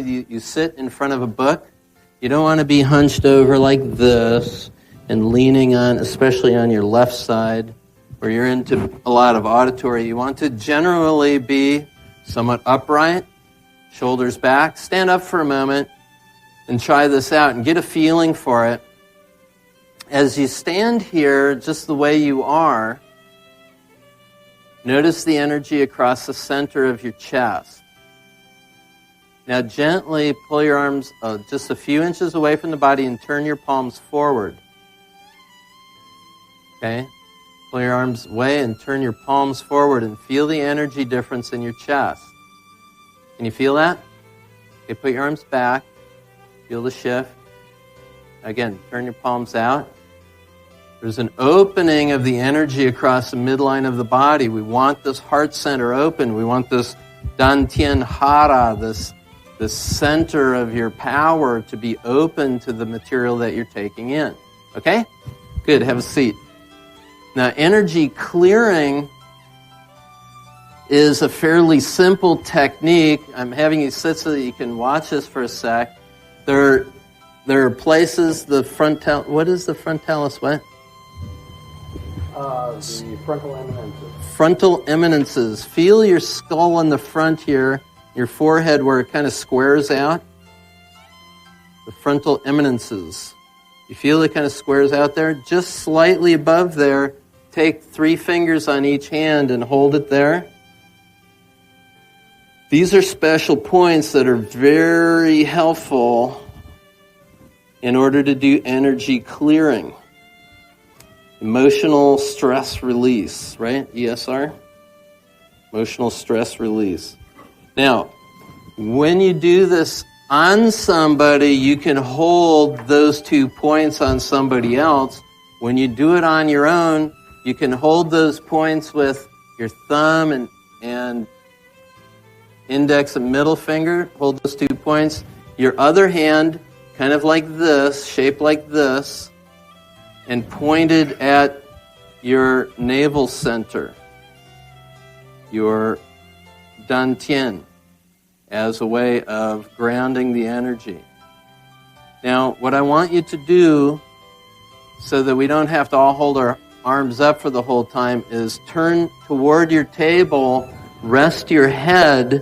you sit in front of a book. You don't want to be hunched over like this and leaning on, especially on your left side, where you're into a lot of auditory. You want to generally be somewhat upright, shoulders back. Stand up for a moment and try this out and get a feeling for it. As you stand here, just the way you are, notice the energy across the center of your chest. Now gently pull your arms just a few inches away from the body and turn your palms forward. Okay? Pull your arms away and turn your palms forward and feel the energy difference in your chest. Can you feel that? Okay, put your arms back. Feel the shift. Again, turn your palms out. There's an opening of the energy across the midline of the body. We want this heart center open. We want this Dantian Hara, this center of your power to be open to the material that you're taking in. Okay? Good, have a seat. Now, energy clearing is a fairly simple technique. I'm having you sit so that you can watch this for a sec. There are places, what is the frontalis, what? The frontal eminences. Frontal eminences. Feel your skull on the front here, your forehead where it kind of squares out. The frontal eminences. You feel it kind of squares out there? Just slightly above there, take 3 fingers on each hand and hold it there. These are special points that are very helpful in order to do energy clearing. Emotional stress release, right? ESR? Emotional stress release. Now, when you do this on somebody, you can hold those 2 points on somebody else. When you do it on your own, you can hold those points with your thumb and index and middle finger. Hold those 2 points. Your other hand, kind of like this, shaped like this, and pointed at your navel center, your dantian, as a way of grounding the energy. Now, what I want you to do, so that we don't have to all hold our arms up for the whole time, is turn toward your table, rest your head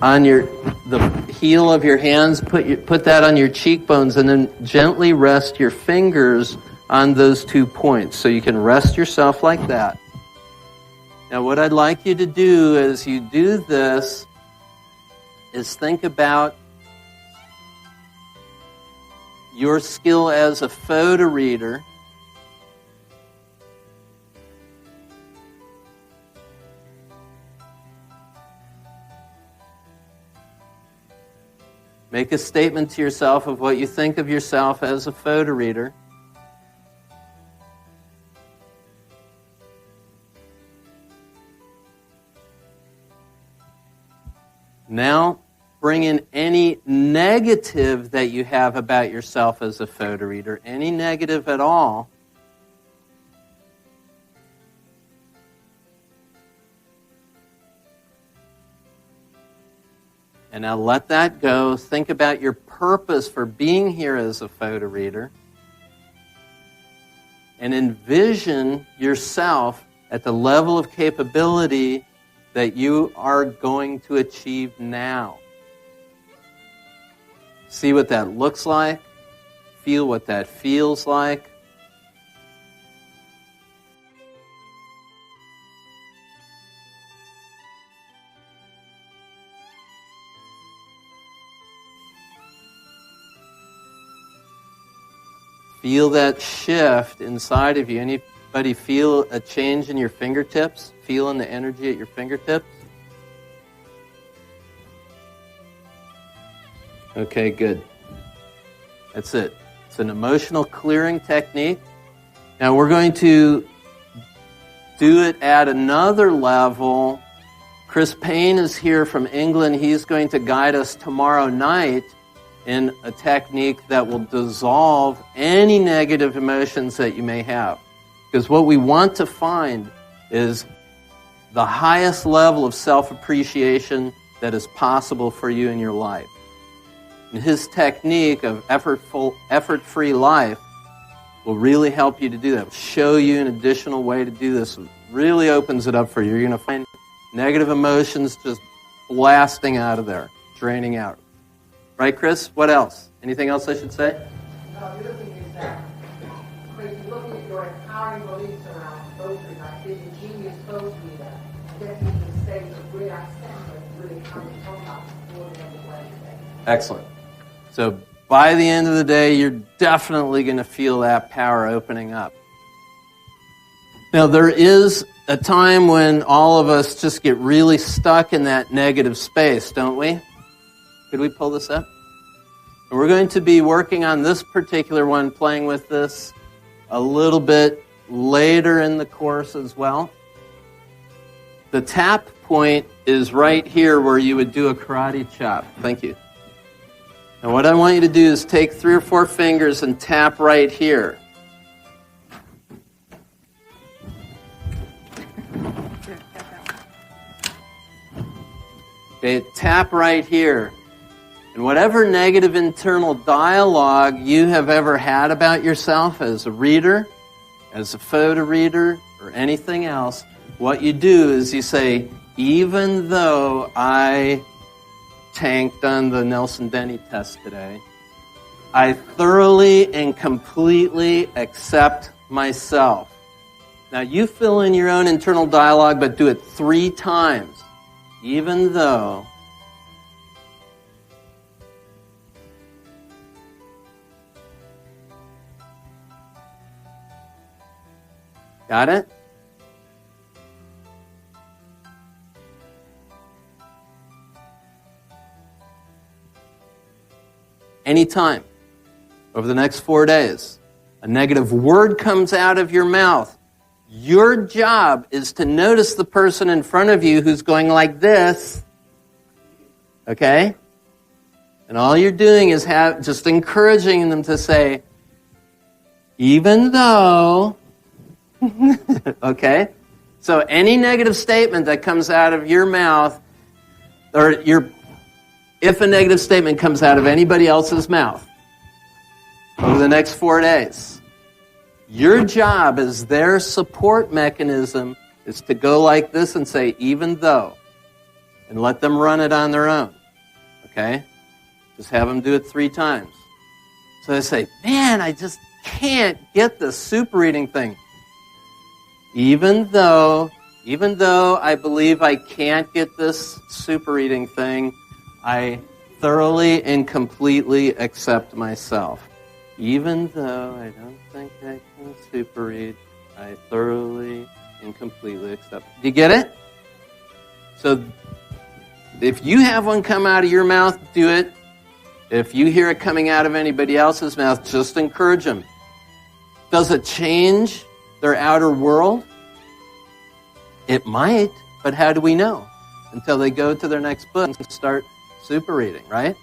on the heel of your hands, put that on your cheekbones, and then gently rest your fingers on those 2 points. So you can rest yourself like that. Now what I'd like you to do as you do this is think about your skill as a photo reader. Make a statement to yourself of what you think of yourself as a photo reader. Now, bring in any negative that you have about yourself as a photo reader, any negative at all. And now let that go. Think about your purpose for being here as a photo reader. And envision yourself at the level of capability that you are going to achieve now. See what that looks like. Feel what that feels like. Feel that shift inside of you. Anybody feel a change in your fingertips? Feeling the energy at your fingertips? Okay, good. That's it. It's an emotional clearing technique. Now we're going to do it at another level. Chris Payne is here from England. He's going to guide us tomorrow night in a technique that will dissolve any negative emotions that you may have. Because what we want to find is the highest level of self-appreciation that is possible for you in your life. And his technique of effort-free life will really help you to do that. Show you an additional way to do this. It really opens it up for you. You're going to find negative emotions just blasting out of there, draining out. Right, Chris? What else? Anything else I should say? No, the other thing is that when you're looking at your empowering beliefs around poetry, like being a genius poet reader, getting to the stage of where I stand and really kind of talk about ordinary Wednesday. Excellent. So by the end of the day, you're definitely going to feel that power opening up. Now, there is a time when all of us just get really stuck in that negative space, don't we? Could we pull this up? And we're going to be working on this particular one, playing with this a little bit later in the course as well. The tap point is right here where you would do a karate chop. Thank you. And what I want you to do is take 3 or 4 fingers and tap right here. Okay, tap right here. And whatever negative internal dialogue you have ever had about yourself as a reader, as a photo reader, or anything else, what you do is you say, even though I tanked on the Nelson-Denny test today, I thoroughly and completely accept myself. Now you fill in your own internal dialogue, but do it 3 times. Even though got it? Anytime over the next 4 days, a negative word comes out of your mouth, your job is to notice the person in front of you who's going like this, okay? And all you're doing is just encouraging them to say, even though, okay? So any negative statement that comes out of your mouth, or if a negative statement comes out of anybody else's mouth over the next 4 days, your job as their support mechanism is to go like this and say, even though, and let them run it on their own, okay? Just have them do it 3 times. So they say, man, I just can't get this super reading thing. Even though I believe I can't get this super reading thing, I thoroughly and completely accept myself. Even though I don't think I can super read, I thoroughly and completely accept. Do you get it? So if you have one come out of your mouth, do it. If you hear it coming out of anybody else's mouth, just encourage them. Does it change their outer world? It might, but how do we know? Until they go to their next book and start super reading, right?